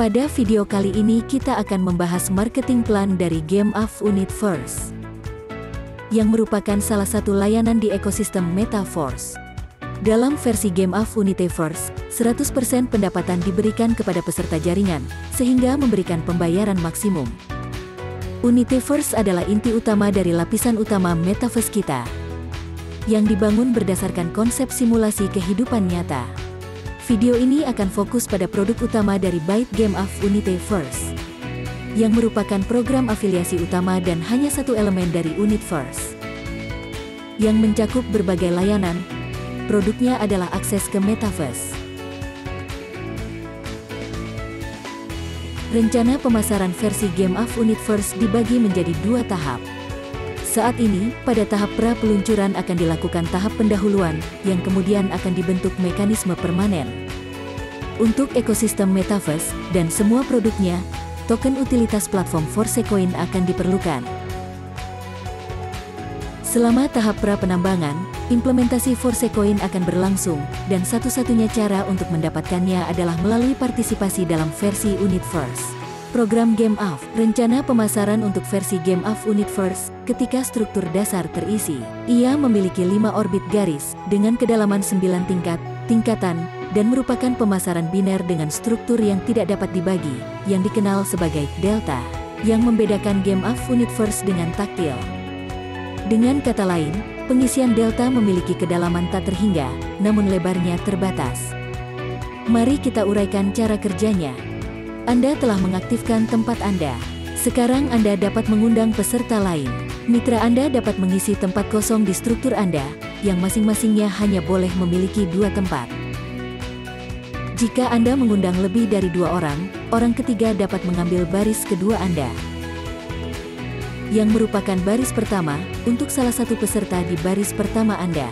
Pada video kali ini kita akan membahas marketing plan dari Game of Universe, yang merupakan salah satu layanan di ekosistem Metaverse. Dalam versi Game of Universe, 100% pendapatan diberikan kepada peserta jaringan, sehingga memberikan pembayaran maksimum. Universe adalah inti utama dari lapisan utama Metaverse kita, yang dibangun berdasarkan konsep simulasi kehidupan nyata. Video ini akan fokus pada produk utama dari Byte Game of Universe, yang merupakan program afiliasi utama dan hanya satu elemen dari Universe, yang mencakup berbagai layanan. Produknya adalah akses ke Metaverse. Rencana pemasaran versi Game of Universe dibagi menjadi 2 tahap. Saat ini, pada tahap pra-peluncuran akan dilakukan tahap pendahuluan, yang kemudian akan dibentuk mekanisme permanen. Untuk ekosistem Metaverse, dan semua produknya, token utilitas platform Forcecoin akan diperlukan. Selama tahap pra-penambangan, implementasi Forcecoin akan berlangsung, dan satu-satunya cara untuk mendapatkannya adalah melalui partisipasi dalam versi Universe. Program Game of, rencana pemasaran untuk versi Game of Universe, ketika struktur dasar terisi. Ia memiliki 5 orbit garis, dengan kedalaman 9 tingkatan, dan merupakan pemasaran biner dengan struktur yang tidak dapat dibagi, yang dikenal sebagai delta, yang membedakan Game of Universe dengan taktil. Dengan kata lain, pengisian delta memiliki kedalaman tak terhingga, namun lebarnya terbatas. Mari kita uraikan cara kerjanya. Anda telah mengaktifkan tempat Anda. Sekarang Anda dapat mengundang peserta lain. Mitra Anda dapat mengisi tempat kosong di struktur Anda, yang masing-masingnya hanya boleh memiliki 2 tempat. Jika Anda mengundang lebih dari 2 orang, orang ketiga dapat mengambil baris kedua Anda, yang merupakan baris pertama, untuk salah satu peserta di baris pertama Anda.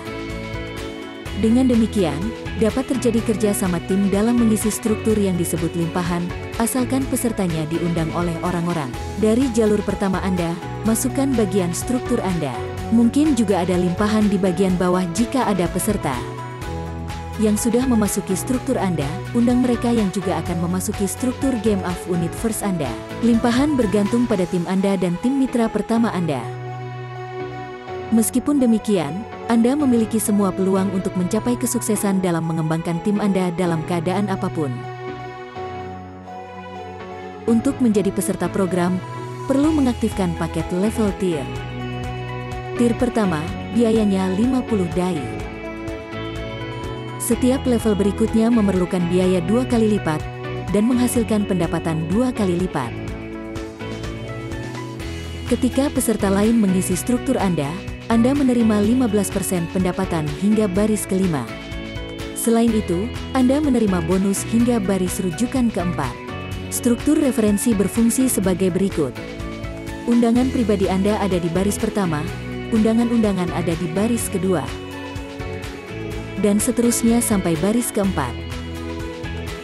Dengan demikian, dapat terjadi kerja sama tim dalam mengisi struktur yang disebut limpahan, asalkan pesertanya diundang oleh orang-orang. Dari jalur pertama Anda, masukkan bagian struktur Anda. Mungkin juga ada limpahan di bagian bawah jika ada peserta yang sudah memasuki struktur Anda, undang mereka yang juga akan memasuki struktur Game of Universe Anda. Limpahan bergantung pada tim Anda dan tim mitra pertama Anda. Meskipun demikian, Anda memiliki semua peluang untuk mencapai kesuksesan dalam mengembangkan tim Anda dalam keadaan apapun. Untuk menjadi peserta program, perlu mengaktifkan paket level tier. Tier pertama, biayanya 50 DAI. Setiap level berikutnya memerlukan biaya 2 kali lipat, dan menghasilkan pendapatan 2 kali lipat. Ketika peserta lain mengisi struktur Anda menerima 15% pendapatan hingga baris kelima. Selain itu, Anda menerima bonus hingga baris rujukan keempat. Struktur referensi berfungsi sebagai berikut. Undangan pribadi Anda ada di baris pertama, undangan-undangan ada di baris kedua, dan seterusnya sampai baris keempat.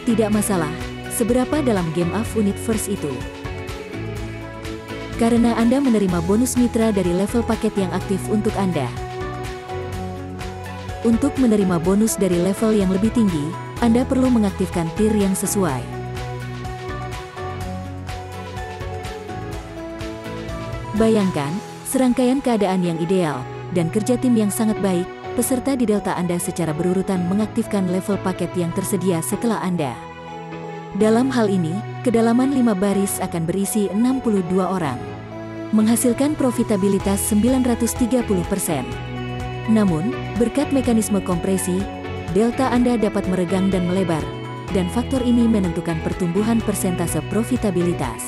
Tidak masalah, seberapa dalam Game of Universe itu. Karena Anda menerima bonus mitra dari level paket yang aktif untuk Anda. Untuk menerima bonus dari level yang lebih tinggi, Anda perlu mengaktifkan tier yang sesuai. Bayangkan, serangkaian keadaan yang ideal, dan kerja tim yang sangat baik, peserta di delta Anda secara berurutan mengaktifkan level paket yang tersedia setelah Anda. Dalam hal ini, kedalaman 5 baris akan berisi 62 orang, menghasilkan profitabilitas 930%. Namun, berkat mekanisme kompresi, delta Anda dapat meregang dan melebar, dan faktor ini menentukan pertumbuhan persentase profitabilitas.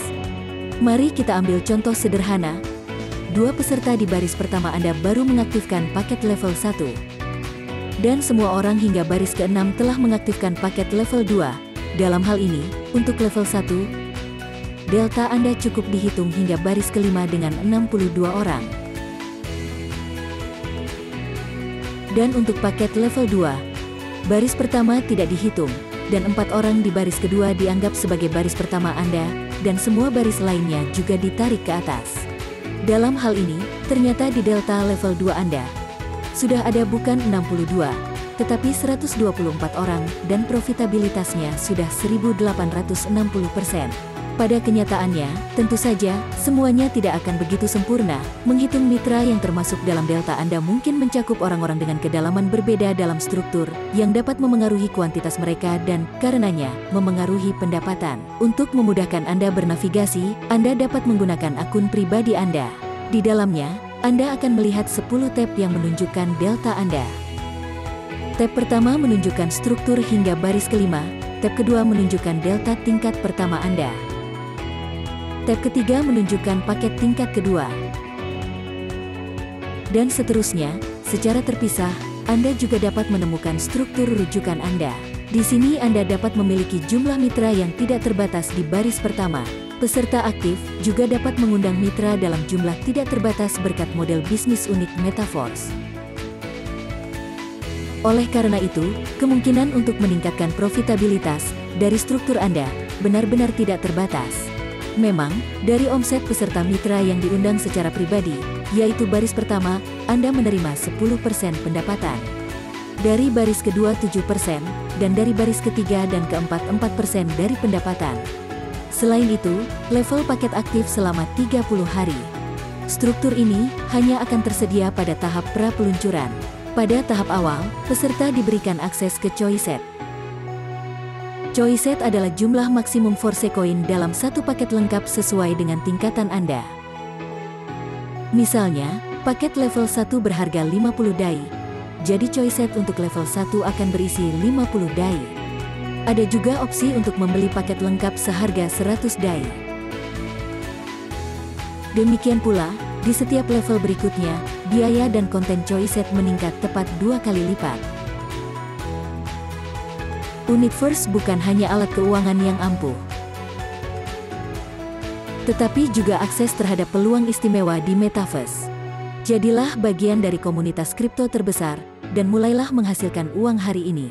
Mari kita ambil contoh sederhana. 2 peserta di baris pertama Anda baru mengaktifkan paket level 1. Dan semua orang hingga baris ke-6 telah mengaktifkan paket level 2. Dalam hal ini, untuk level 1, delta Anda cukup dihitung hingga baris kelima dengan 62 orang. Dan untuk paket level 2, baris pertama tidak dihitung, dan 4 orang di baris kedua dianggap sebagai baris pertama Anda, dan semua baris lainnya juga ditarik ke atas. Dalam hal ini, ternyata di delta level 2 Anda sudah ada bukan 62, tetapi 124 orang dan profitabilitasnya sudah 1.860%. Pada kenyataannya, tentu saja, semuanya tidak akan begitu sempurna. Menghitung mitra yang termasuk dalam delta Anda mungkin mencakup orang-orang dengan kedalaman berbeda dalam struktur, yang dapat memengaruhi kuantitas mereka dan, karenanya, memengaruhi pendapatan. Untuk memudahkan Anda bernavigasi, Anda dapat menggunakan akun pribadi Anda. Di dalamnya, Anda akan melihat 10 tab yang menunjukkan delta Anda. Tab pertama menunjukkan struktur hingga baris kelima, tab kedua menunjukkan delta tingkat pertama Anda. Tab ketiga menunjukkan paket tingkat kedua. Dan seterusnya, secara terpisah, Anda juga dapat menemukan struktur rujukan Anda. Di sini Anda dapat memiliki jumlah mitra yang tidak terbatas di baris pertama. Peserta aktif juga dapat mengundang mitra dalam jumlah tidak terbatas berkat model bisnis unik Metaforce. Oleh karena itu, kemungkinan untuk meningkatkan profitabilitas dari struktur Anda benar-benar tidak terbatas. Memang, dari omset peserta mitra yang diundang secara pribadi, yaitu baris pertama, Anda menerima 10% pendapatan. Dari baris kedua 7%, dan dari baris ketiga dan keempat 4% dari pendapatan. Selain itu, level paket aktif selama 30 hari. Struktur ini hanya akan tersedia pada tahap pra-peluncuran. Pada tahap awal, peserta diberikan akses ke Choiset. Choiset adalah jumlah maksimum Force Coin dalam satu paket lengkap sesuai dengan tingkatan Anda. Misalnya, paket level 1 berharga 50 dai. Jadi Choiset untuk level 1 akan berisi 50 dai. Ada juga opsi untuk membeli paket lengkap seharga 100 dai. Demikian pula, di setiap level berikutnya, biaya dan konten Choiset meningkat tepat 2 kali lipat. Unitverse bukan hanya alat keuangan yang ampuh, tetapi juga akses terhadap peluang istimewa di Metaverse. Jadilah bagian dari komunitas kripto terbesar, dan mulailah menghasilkan uang hari ini.